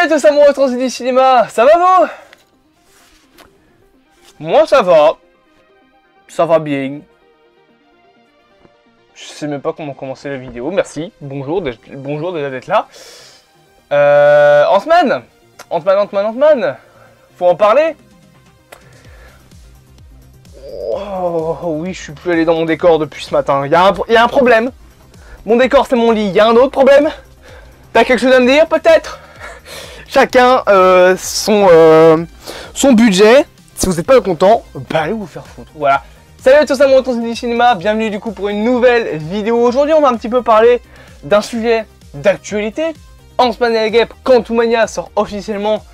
Salut à tous amoureux Transit Cinéma, ça va vous? Moi ça va bien. Je sais même pas comment commencer la vidéo, merci, bonjour déjà d'être là. Ant-Man, faut en parler? Oh oui, je suis plus allé dans mon décor depuis ce matin, il y a un problème. Mon décor c'est mon lit, il y a un autre problème? T'as quelque chose à me dire peut-être? Chacun son budget. Si vous n'êtes pas content, bah allez vous faire foutre. Voilà. Salut à tous amoureux de Transit Cinéma, bienvenue du coup pour une nouvelle vidéo. Aujourd'hui on va un petit peu parler d'un sujet d'actualité. Ant-Man et la Guêpe Quantumania sort officiellement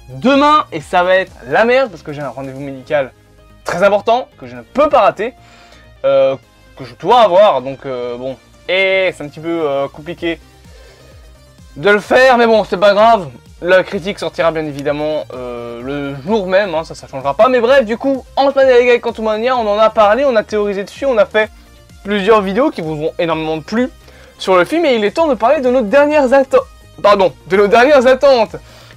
demain et ça va être la merde parce que j'ai un rendez-vous médical très important que je ne peux pas rater, que je dois avoir, donc bon, et c'est un petit peu compliqué de le faire, mais bon, c'est pas grave. La critique sortira bien évidemment le jour même, hein, ça changera pas. Mais bref, du coup, Ant-Man et la Guêpe Quantumania, on en a parlé, on a théorisé dessus, on a fait plusieurs vidéos qui vous ont énormément plu sur le film. Et il est temps de parler de nos dernières attentes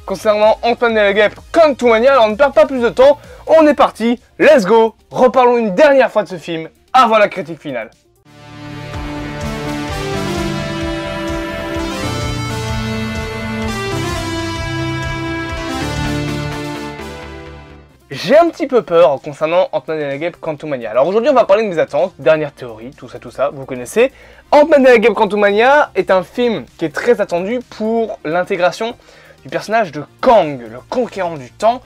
concernant Ant-Man et la Guêpe Quantumania. Alors on ne perd pas plus de temps, on est parti, let's go. Reparlons une dernière fois de ce film avant la critique finale. J'ai un petit peu peur concernant Ant-Man et la Guêpe Quantumania. Alors aujourd'hui on va parler de mes attentes, dernière théorie, tout ça, vous connaissez. Ant-Man et la Guêpe Quantumania est un film qui est très attendu pour l'intégration du personnage de Kang, le conquérant du temps.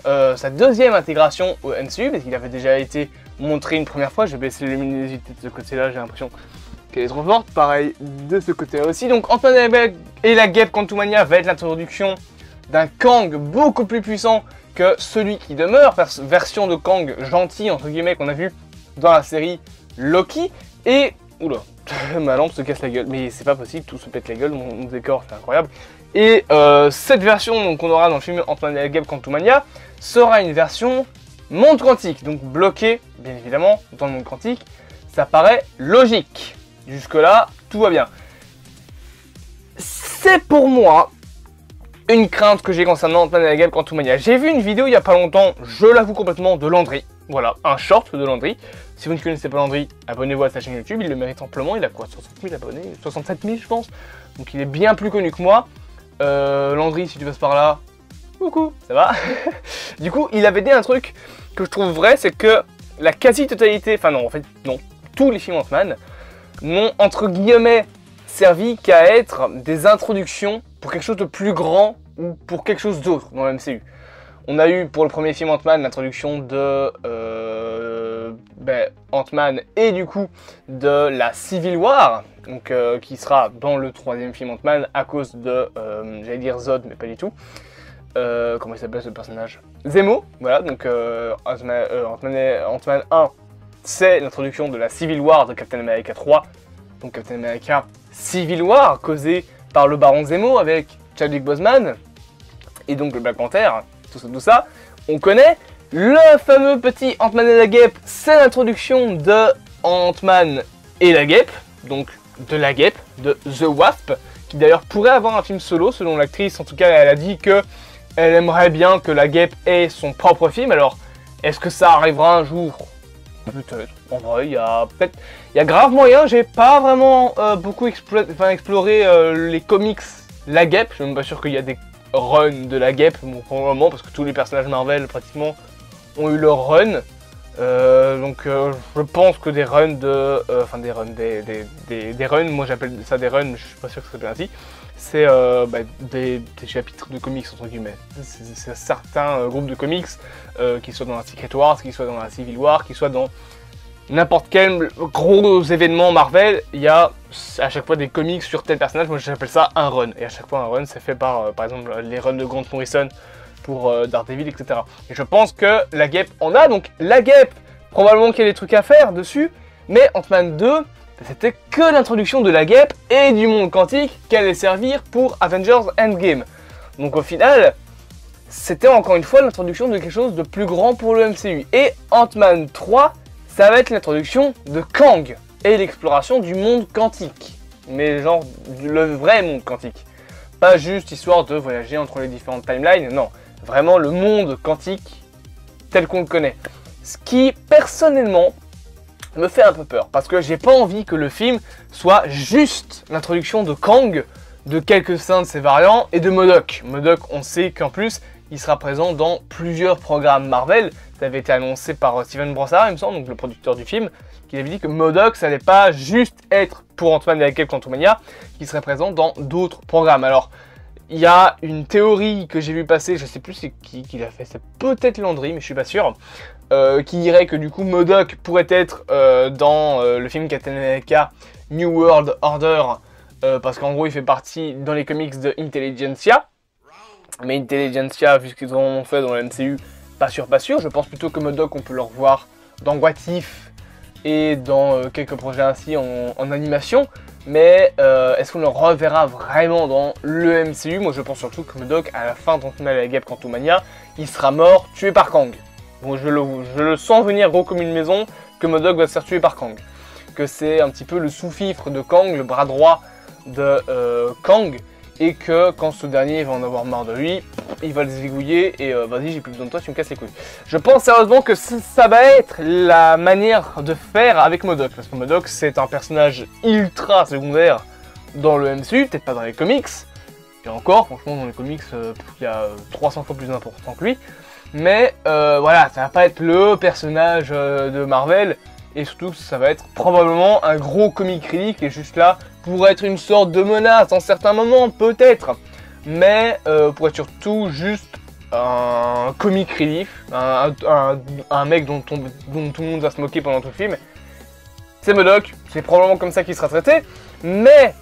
Sa deuxième intégration au MCU, parce qu'il avait déjà été montré une première fois. Je vais baisser la luminosité de ce côté-là, j'ai l'impression qu'elle est trop forte. Pareil de ce côté-là aussi. Donc Ant-Man et la Guêpe Quantumania va être l'introduction d'un Kang beaucoup plus puissant que celui qui demeure, version de Kang gentil entre guillemets qu'on a vu dans la série Loki. Et oula, ma lampe se casse la gueule, mais c'est pas possible, tout se pète la gueule, mon décor c'est incroyable. Et cette version qu'on aura dans le film Ant-Man et la Guêpe Quantumania sera une version monde quantique, donc bloquée bien évidemment dans le monde quantique. Ça paraît logique, jusque là tout va bien. C'est pour moi une crainte que j'ai concernant Ant-Man et la Guêpe Quantumania. J'ai vu une vidéo il y a pas longtemps, je l'avoue complètement, de Landry. Voilà, un short de Landry. Si vous ne connaissez pas Landry, abonnez-vous à sa chaîne YouTube, il le mérite amplement. Il a quoi, 60 000 abonnés, 67 000 je pense. Donc il est bien plus connu que moi. Landry, si tu passes par là, coucou, ça va? Du coup, il avait dit un truc que je trouve vrai, c'est que la quasi-totalité, enfin non, en fait, non, tous les films Ant-Man n'ont entre guillemets servi qu'à être des introductions pour quelque chose de plus grand ou pour quelque chose d'autre dans le MCU. On a eu pour le premier film Ant-Man l'introduction de Ant-Man et du coup de la Civil War, donc qui sera dans le troisième film Ant-Man à cause de, j'allais dire Zod mais pas du tout. Comment il s'appelle ce personnage? Zemo, voilà, donc Ant-Man 1 c'est l'introduction de la Civil War de Captain America 3, donc Captain America Civil War causée par le Baron Zemo avec Chadwick Boseman et donc le Black Panther, tout ça, on connaît. Le fameux petit Ant-Man et la Guêpe, c'est l'introduction de Ant-Man et la Guêpe, donc de la Guêpe, de The Wasp, qui d'ailleurs pourrait avoir un film solo selon l'actrice. En tout cas elle a dit que elle aimerait bien que la Guêpe ait son propre film. Alors est-ce que ça arrivera un jour? Peut-être. En vrai, il y a grave moyen. J'ai pas vraiment beaucoup exploré les comics La Guêpe. Je suis même pas sûr qu'il y a des runs de La Guêpe, bon, pour le moment, parce que tous les personnages Marvel pratiquement ont eu leur run. Donc je pense que des runs de... des runs, moi j'appelle ça des runs, mais je suis pas sûr que ça s'appelle ainsi. C'est des chapitres de comics entre guillemets. C'est certains groupes de comics, qui soient dans la Secret Wars, qui soient dans la Civil War, qui soient dans n'importe quel gros événement Marvel, il y a à chaque fois des comics sur tel personnage. Moi j'appelle ça un run. Et à chaque fois un run c'est fait par exemple les runs de Grant Morrison pour Daredevil, etc. Et je pense que la Guêpe en a, donc la Guêpe, probablement qu'il y a des trucs à faire dessus, mais Ant-Man 2, c'était que l'introduction de la Guêpe et du monde quantique qui allait servir pour Avengers Endgame. Donc au final, c'était encore une fois l'introduction de quelque chose de plus grand pour le MCU. Et Ant-Man 3, ça va être l'introduction de Kang et l'exploration du monde quantique. Mais genre le vrai monde quantique. Pas juste histoire de voyager entre les différentes timelines, non. Vraiment le monde quantique tel qu'on le connaît. Ce qui, personnellement, me fait un peu peur. Parce que j'ai pas envie que le film soit juste l'introduction de Kang, de quelques-uns de ses variants et de MODOK. MODOK, on sait qu'en plus, il sera présent dans plusieurs programmes Marvel. Ça avait été annoncé par Steven Brossard, il me semble, donc le producteur du film, qui avait dit que MODOK, ça n'allait pas juste être pour Ant-Man et la Guêpe Quantumania, qui serait présent dans d'autres programmes. Alors, il y a une théorie que j'ai vu passer, je sais plus c'est qui l'a fait, c'est peut-être Landry, mais je suis pas sûr, qui dirait que du coup MODOK pourrait être dans le film Captain America New World Order, parce qu'en gros il fait partie dans les comics de Intelligentsia. Mais Intelligentsia, vu ce qu'ils ont fait dans le MCU, pas sûr, pas sûr. Je pense plutôt que MODOK, on peut le revoir dans What If et dans quelques projets ainsi en animation. Mais est-ce qu'on le reverra vraiment dans le MCU? Moi je pense surtout que MODOK, à la fin d'Ant-Man et la Guêpe Quantumania, il sera mort, tué par Kang. Bon, je le sens venir gros comme une maison, que MODOK va se faire tuer par Kang. Que c'est un petit peu le sous-fifre de Kang, le bras droit de Kang. Et que quand ce dernier va en avoir marre de lui, il va le zigouiller et vas-y, j'ai plus besoin de toi, tu me casses les couilles. Je pense sérieusement que ça va être la manière de faire avec MODOK, parce que MODOK c'est un personnage ultra secondaire dans le MCU, peut-être pas dans les comics, et encore, franchement dans les comics, il y a 300 fois plus important que lui, mais voilà, ça va pas être le personnage de Marvel, et surtout ça va être probablement un gros comic relief qui est juste là pour être une sorte de menace en certains moments, peut-être, mais pour être surtout juste un comic relief, un mec dont tout le monde va se moquer pendant tout le film. C'est MODOK, c'est probablement comme ça qu'il sera traité, mais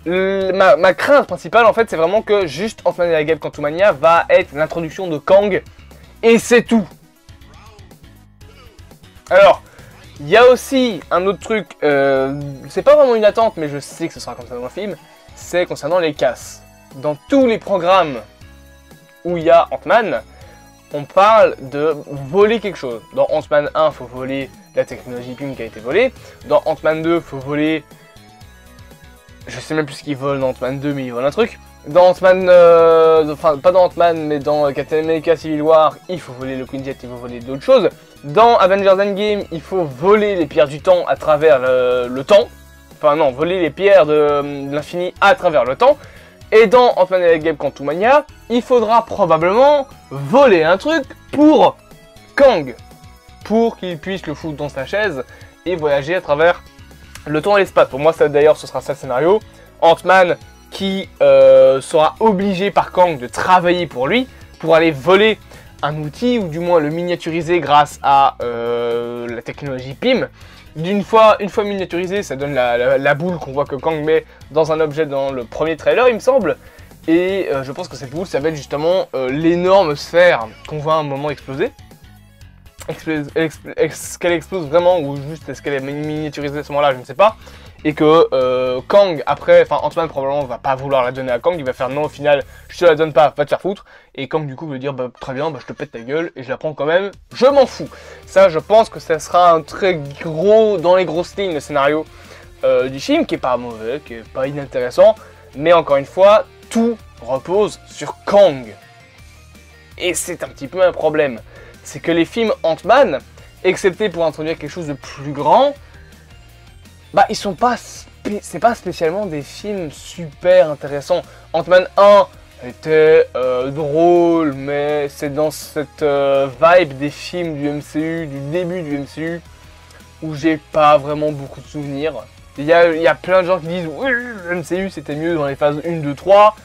ma crainte principale en fait c'est vraiment que juste Ant-Man et la Guêpe Quantumania va être l'introduction de Kang, et c'est tout. Alors, il y a aussi un autre truc, c'est pas vraiment une attente, mais je sais que ce sera comme ça dans le film, c'est concernant les casses. Dans tous les programmes où il y a Ant-Man, on parle de voler quelque chose. Dans Ant-Man 1, il faut voler la technologie PIM qui a été volée. Dans Ant-Man 2, il faut voler... Je sais même plus ce qu'ils volent dans Ant-Man 2, mais ils volent un truc. Dans Ant-Man, enfin pas dans Ant-Man, mais dans Captain America Civil War, il faut voler le Quinjet, il faut voler d'autres choses. Dans Avengers Endgame, il faut voler les pierres du temps à travers le temps. Enfin non, voler les pierres de l'infini à travers le temps. Et dans Ant-Man et la Guêpe Quantumania, il faudra probablement voler un truc pour Kang. Pour qu'il puisse le foutre dans sa chaise et voyager à travers le temps et l'espace. Pour moi, d'ailleurs, ce sera ça le scénario. Ant-Man qui sera obligé par Kang de travailler pour lui, pour aller voler un outil, ou du moins le miniaturiser grâce à la technologie PIM. Une fois miniaturisé, ça donne la boule qu'on voit que Kang met dans un objet dans le premier trailer, il me semble. Et je pense que cette boule, ça va être justement l'énorme sphère qu'on voit à un moment exploser. Est-ce qu'elle explose vraiment, ou juste est-ce qu'elle est miniaturisée à ce moment-là, je ne sais pas. Et que Kang, après, enfin Ant-Man probablement va pas vouloir la donner à Kang, il va faire non au final, je te la donne pas, va te faire foutre. Et Kang du coup veut dire bah très bien, bah je te pète ta gueule et je la prends quand même, je m'en fous. Ça je pense que ça sera un très gros, dans les grosses lignes, le scénario du film, qui est pas mauvais, qui est pas inintéressant. Mais encore une fois, tout repose sur Kang. Et c'est un petit peu un problème. C'est que les films Ant-Man, excepté pour introduire quelque chose de plus grand, bah ils sont pas, c'est pas spécialement des films super intéressants. Ant-Man 1 était drôle, mais c'est dans cette vibe des films du MCU, du début du MCU, où j'ai pas vraiment beaucoup de souvenirs. Il y a plein de gens qui disent oui, le MCU c'était mieux dans les phases 1, 2, 3.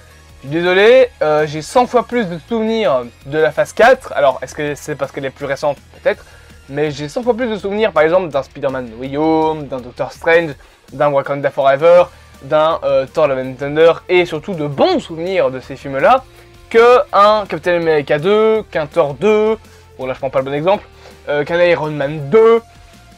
Je suis désolé, j'ai 100 fois plus de souvenirs de la phase 4. Alors, est-ce que c'est parce qu'elle est plus récente? Peut-être. Mais j'ai 100 fois plus de souvenirs, par exemple, d'un Spider-Man No Way Home, d'un Doctor Strange, d'un Wakanda Forever, d'un Thor Love and Thunder, et surtout de bons souvenirs de ces films-là, qu'un Captain America 2, qu'un Thor 2, bon là je prends pas le bon exemple, qu'un Iron Man 2,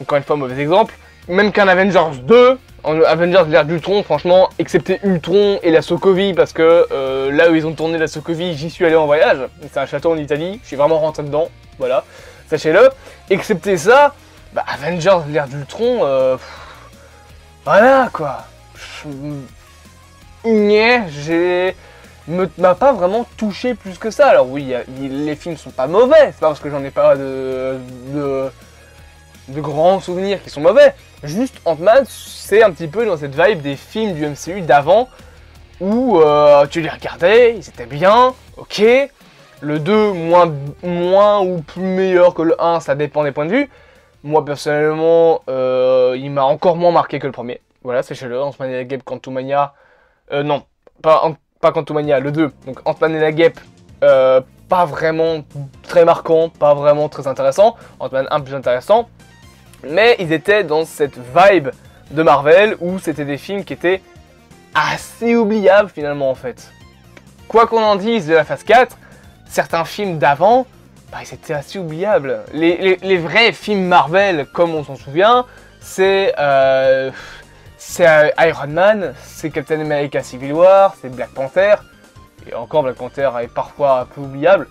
encore une fois mauvais exemple, même qu'un Avengers 2, Avengers l'ère d'Ultron, franchement, excepté Ultron et la Sokovie, parce que là où ils ont tourné la Sokovie, j'y suis allé en voyage, c'est un château en Italie, je suis vraiment rentré dedans, voilà, sachez-le. Excepté ça, bah, Avengers, l'ère d'Ultron, voilà quoi. m'a pas vraiment touché plus que ça. Alors oui, les films sont pas mauvais, c'est pas parce que j'en ai pas de grands souvenirs qui sont mauvais. Juste Ant-Man, c'est un petit peu dans cette vibe des films du MCU d'avant, où tu les regardais, ils étaient bien, ok. Le 2, moins ou plus meilleur que le 1, ça dépend des points de vue. Moi, personnellement, il m'a encore moins marqué que le premier. Voilà, sachez-le, Ant-Man et la Guêpe, Quantumania... non, pas Quantumania, le 2. Donc Ant-Man et la Guêpe, pas vraiment très marquant, pas vraiment très intéressant. Ant-Man un peu plus intéressant. Mais ils étaient dans cette vibe de Marvel, où c'était des films qui étaient assez oubliables, finalement, en fait. Quoi qu'on en dise de la phase 4, certains films d'avant, bah, ils étaient assez oubliables. Les vrais films Marvel, comme on s'en souvient, c'est Iron Man, c'est Captain America Civil War, c'est Black Panther, et encore Black Panther est parfois un peu oubliable,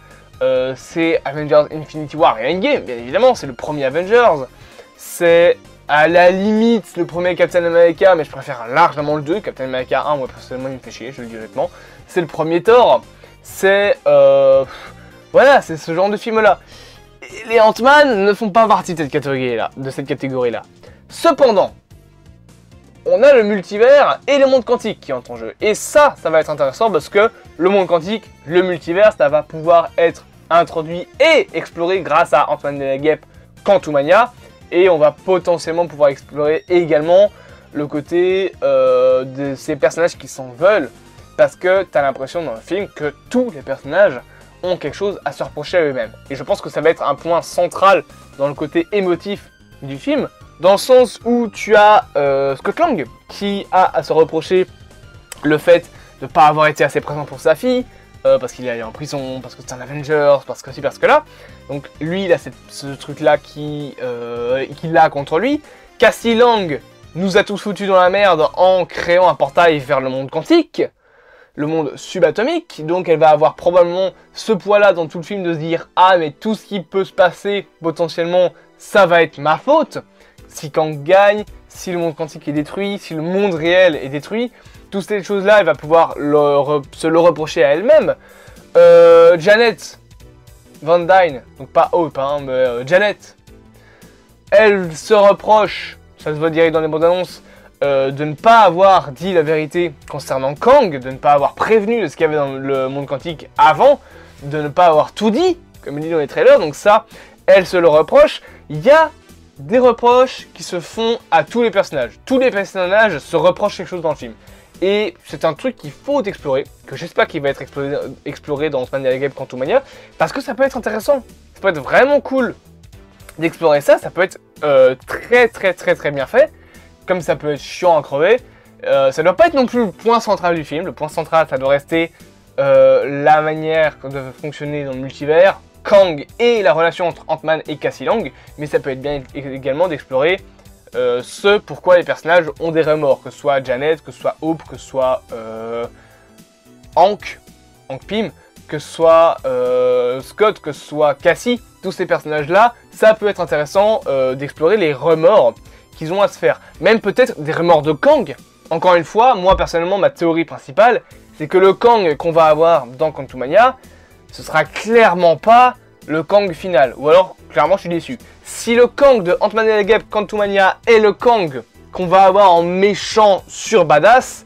c'est Avengers Infinity War et Endgame, bien évidemment, c'est le premier Avengers, c'est à la limite le premier Captain America, mais je préfère largement le 2, Captain America 1, moi personnellement il me fait chier, je le dis honnêtement, c'est le premier Thor, c'est... voilà, c'est ce genre de film-là. Les Ant-Man ne font pas partie de cette catégorie-là. Cependant, on a le multivers et le monde quantique qui entrent en jeu. Et ça va être intéressant parce que le monde quantique, le multivers, ça va pouvoir être introduit et exploré grâce à Ant-Man et la Guêpe Quantumania. Et on va potentiellement pouvoir explorer également le côté de ces personnages qui s'en veulent. Parce que tu as l'impression dans le film que tous les personnages ont quelque chose à se reprocher à eux-mêmes. Et je pense que ça va être un point central dans le côté émotif du film, dans le sens où tu as Scott Lang qui a à se reprocher le fait de ne pas avoir été assez présent pour sa fille, parce qu'il est allé en prison, parce que c'est un Avengers, parce que ci, parce que là. Donc lui, il a ce truc-là qu'il a contre lui. Cassie Lang nous a tous foutus dans la merde en créant un portail vers le monde quantique, le monde subatomique, donc elle va avoir probablement ce poids-là dans tout le film de se dire « Ah, mais tout ce qui peut se passer, potentiellement, ça va être ma faute ». Si Kang gagne, si le monde quantique est détruit, si le monde réel est détruit, toutes ces choses-là, elle va pouvoir se le reprocher à elle-même. Janet Van Dyne, donc pas Hope, hein, mais Janet, elle se reproche, ça se voit direct dans les bandes annonces, de ne pas avoir dit la vérité concernant Kang, de ne pas avoir prévenu de ce qu'il y avait dans le monde quantique avant, de ne pas avoir tout dit, comme il dit dans les trailers, donc ça, elle se le reproche. Il y a des reproches qui se font à tous les personnages. Tous les personnages se reprochent quelque chose dans le film. Et c'est un truc qu'il faut explorer, que j'espère qu'il va être exploré dans Ant-Man et la Guêpe Quantumania, parce que ça peut être intéressant, ça peut être vraiment cool d'explorer ça, ça peut être très bien fait, comme ça peut être chiant à crever. Ça doit pas être non plus le point central du film. Le point central, ça doit rester la manière de fonctionner dans le multivers, Kang et la relation entre Ant-Man et Cassie Lang. Mais ça peut être bien également d'explorer ce pourquoi les personnages ont des remords. Que ce soit Janet, que ce soit Hope, que ce soit Hank Pym, que ce soit Scott, que ce soit Cassie. Tous ces personnages-là, ça peut être intéressant d'explorer les remords qu'ils ont à se faire. Même peut-être des remords de Kang. Encore une fois, moi personnellement, ma théorie principale, c'est que le Kang qu'on va avoir dans Quantumania, ce sera clairement pas le Kang final. Ou alors, clairement, je suis déçu. Si le Kang de Ant-Man et la Guêpe Quantumania est le Kang qu'on va avoir en méchant sur badass,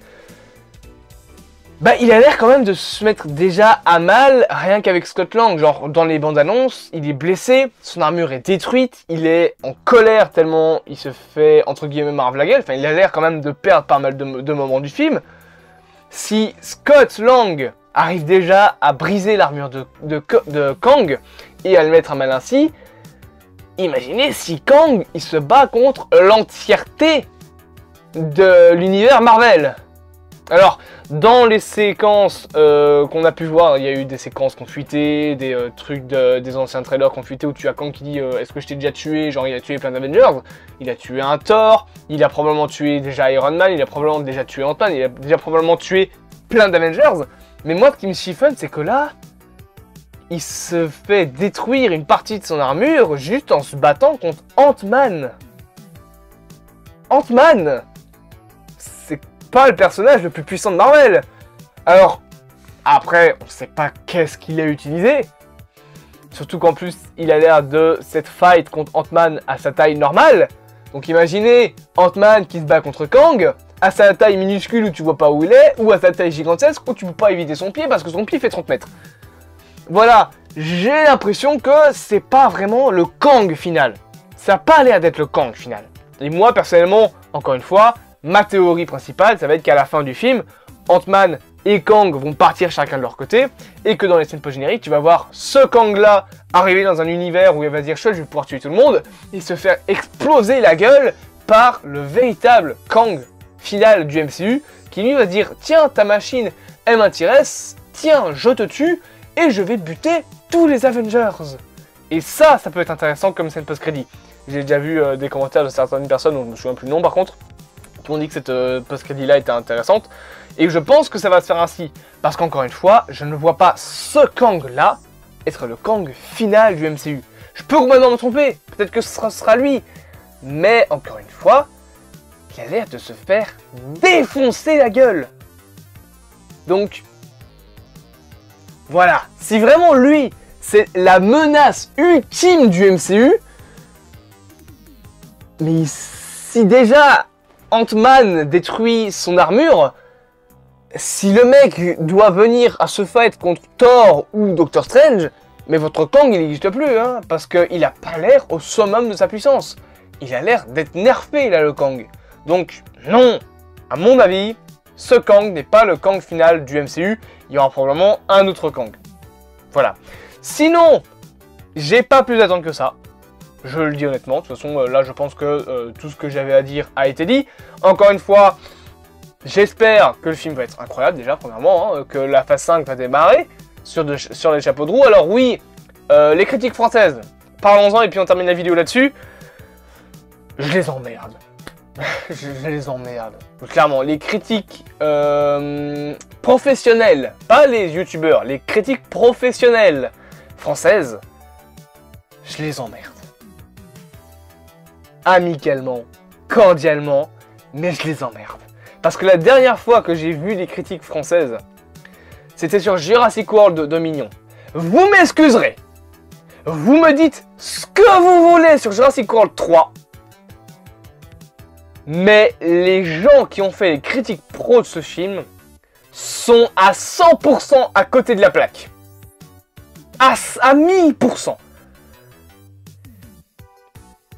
bah il a l'air quand même de se mettre déjà à mal, rien qu'avec Scott Lang. Genre, dans les bandes annonces, il est blessé, son armure est détruite, il est en colère tellement il se fait, entre guillemets, marve la gueule. Enfin, il a l'air quand même de perdre pas mal de moments du film. Si Scott Lang arrive déjà à briser l'armure de Kang et à le mettre à mal ainsi, imaginez si Kang, il se bat contre l'entièreté de l'univers Marvel. Alors, dans les séquences qu'on a pu voir, il y a eu des séquences qui ont fuité, des trucs des anciens trailers qui ont fuité où tu as Kang qui dit est-ce que je t'ai déjà tué? Genre il a tué plein d'Avengers, il a tué un Thor, il a probablement tué déjà Iron Man, il a probablement déjà tué Ant-Man, il a déjà probablement tué plein d'Avengers. Mais moi ce qui me chiffonne c'est que là, il se fait détruire une partie de son armure juste en se battant contre Ant-Man. Ant-Man! pas le personnage le plus puissant de Marvel. Alors, après, on sait pas qu'est-ce qu'il a utilisé. Surtout qu'en plus, il a l'air de cette fight contre Ant-Man à sa taille normale. Donc imaginez Ant-Man qui se bat contre Kang, à sa taille minuscule où tu vois pas où il est, ou à sa taille gigantesque où tu peux pas éviter son pied parce que son pied fait 30 mètres. Voilà, j'ai l'impression que c'est pas vraiment le Kang final. Ça n'a pas l'air d'être le Kang final. Et moi, personnellement, encore une fois, ma théorie principale, ça va être qu'à la fin du film, Ant-Man et Kang vont partir chacun de leur côté, et que dans les scènes post-génériques, tu vas voir ce Kang-là arriver dans un univers où il va dire « Chouette, je vais pouvoir tuer tout le monde », et se faire exploser la gueule par le véritable Kang final du MCU, qui lui va dire « Tiens, ta machine, elle m'intéresse, tiens, je te tue, et je vais buter tous les Avengers ». Et ça peut être intéressant comme scène post-crédit. J'ai déjà vu des commentaires de certaines personnes, dont je me souviens plus le nom par contre, qui m'ont dit que cette post-crédit-là était intéressante. Et je pense que ça va se faire ainsi. Parce qu'encore une fois, je ne vois pas ce Kang-là être le Kang final du MCU. Je peux complètement me tromper, peut-être que ce sera lui. Mais encore une fois, il a l'air de se faire défoncer la gueule. Donc, voilà. Si vraiment lui, c'est la menace ultime du MCU, mais si déjà Ant-Man détruit son armure, si le mec doit venir à ce fight contre Thor ou Doctor Strange, mais votre Kang il n'existe plus, hein, parce qu'il a pas l'air au summum de sa puissance. Il a l'air d'être nerfé là le Kang. Donc non, à mon avis, ce Kang n'est pas le Kang final du MCU, il y aura probablement un autre Kang. Voilà. Sinon, j'ai pas plus d'attente que ça. Je le dis honnêtement, de toute façon là je pense que tout ce que j'avais à dire a été dit. Encore une fois, j'espère que le film va être incroyable déjà premièrement, hein, que la phase 5 va démarrer sur les chapeaux de roue. Alors oui, les critiques françaises, parlons-en et puis on termine la vidéo là-dessus. Je les emmerde. je les emmerde. Donc, clairement, les critiques professionnelles, pas les youtubeurs, les critiques professionnelles françaises, je les emmerde. Amicalement, cordialement, mais je les emmerde. Parce que la dernière fois que j'ai vu les critiques françaises, c'était sur Jurassic World Dominion. Vous m'excuserez, vous me dites ce que vous voulez sur Jurassic World 3, mais les gens qui ont fait les critiques pro de ce film sont à 100% à côté de la plaque. À 1000%.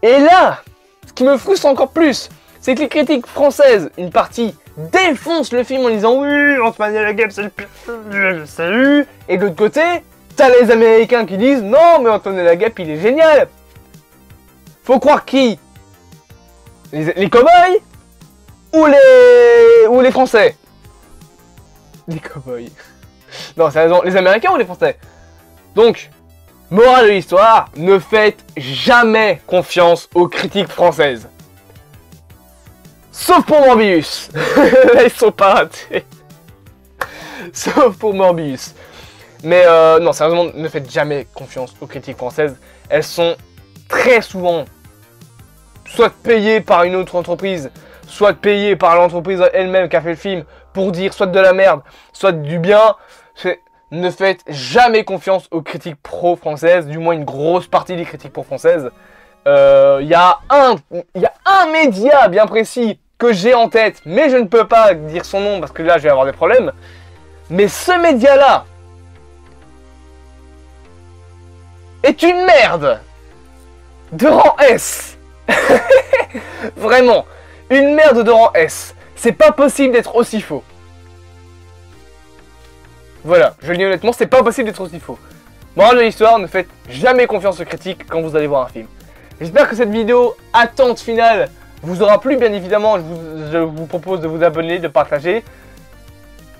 Et là, ce qui me frustre encore plus, c'est que les critiques françaises, une partie, défoncent le film en disant « Oui, Ant-Man et la Guêpe, c'est le pire film du MCU » et de l'autre côté, t'as les Américains qui disent « Non, mais Ant-Man et la Guêpe, il est génial !» Faut croire qui? Les cow-boys ou les Français? Les cow-boys. Non, c'est raison, les Américains ou les Français? Donc, morale de l'histoire, ne faites jamais confiance aux critiques françaises. Sauf pour Morbius. Là, ils sont pas ratés. Sauf pour Morbius. Mais non, sérieusement, ne faites jamais confiance aux critiques françaises. Elles sont très souvent soit payées par une autre entreprise, soit payées par l'entreprise elle-même qui a fait le film pour dire soit de la merde, soit du bien. Ne faites jamais confiance aux critiques pro-françaises, du moins une grosse partie des critiques pro-françaises. Il y a un média bien précis que j'ai en tête, mais je ne peux pas dire son nom parce que là je vais avoir des problèmes. Mais ce média-là est une merde de rang S. Vraiment, une merde de rang S. C'est pas possible d'être aussi faux. Voilà, je le dis honnêtement, c'est pas possible d'être aussi faux. Morale de l'histoire, ne faites jamais confiance aux critiques quand vous allez voir un film. J'espère que cette vidéo attente finale vous aura plu, bien évidemment. Je vous propose de vous abonner, de partager.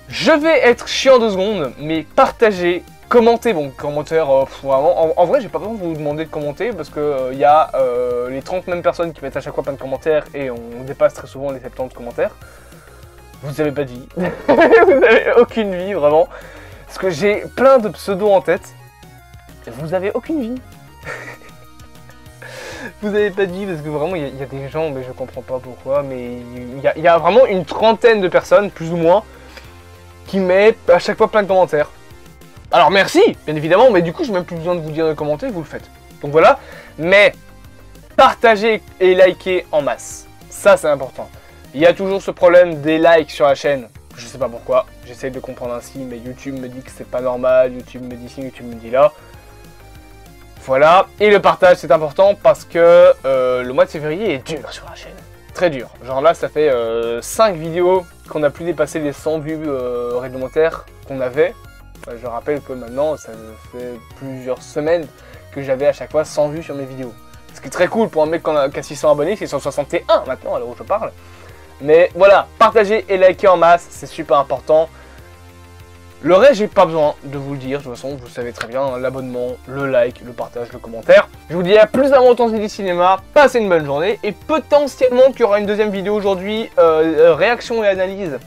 Je vais être chiant 2 secondes, mais partagez, commentez. Bon, commentaire, en vrai, j'ai pas besoin de vous demander de commenter parce que y a les 30 mêmes personnes qui mettent à chaque fois plein de commentaires et on dépasse très souvent les 70 commentaires. Vous avez pas de vie. Vous avez aucune vie, vraiment. Parce que j'ai plein de pseudos en tête. Vous avez aucune vie. vous avez pas dit, parce que vraiment, il y a des gens, mais je comprends pas pourquoi, mais il y a vraiment une trentaine de personnes, plus ou moins, qui mettent à chaque fois plein de commentaires. Alors merci, bien évidemment, mais du coup, j'ai même plus besoin de vous dire de commenter, vous le faites. Donc voilà, mais partagez et likez en masse. Ça, c'est important. Il y a toujours ce problème des likes sur la chaîne. Je sais pas pourquoi, j'essaie de comprendre ainsi, mais YouTube me dit que c'est pas normal, YouTube me dit ci, YouTube me dit là. Voilà, et le partage c'est important parce que le mois de février est dur sur la chaîne. Très dur. Genre là, ça fait 5 vidéos qu'on n'a plus dépassé les 100 vues réglementaires qu'on avait. Je rappelle que maintenant, ça fait plusieurs semaines que j'avais à chaque fois 100 vues sur mes vidéos. Ce qui est très cool pour un mec qui a 600 abonnés, c'est 161 maintenant à l'heure où je parle. Mais voilà, partagez et likez en masse, c'est super important. Le reste, j'ai pas besoin de vous le dire, de toute façon, vous le savez très bien, hein, l'abonnement, le like, le partage, le commentaire. Je vous dis à plus avant temps du cinéma, passez une bonne journée, et potentiellement qu'il y aura une deuxième vidéo aujourd'hui, réaction et analyse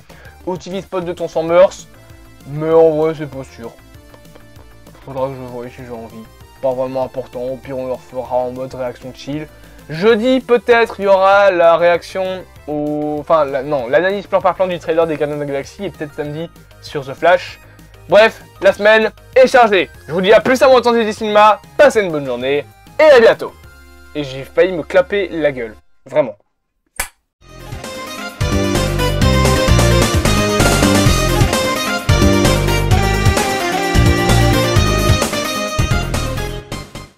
au TV spot de Ton Sang Mœurs, mais en vrai, c'est pas sûr. Faudra que je voie si j'ai envie. Pas vraiment important, au pire on le refera en mode réaction chill. Jeudi, peut-être, il y aura la réaction au... Enfin, non, l'analyse plan par plan du trailer des Gardiens de la Galaxie, et peut-être samedi sur The Flash. Bref, la semaine est chargée. Je vous dis à plus avant temps du cinéma, passez une bonne journée, et à bientôt. Et j'ai failli me clapper la gueule, vraiment.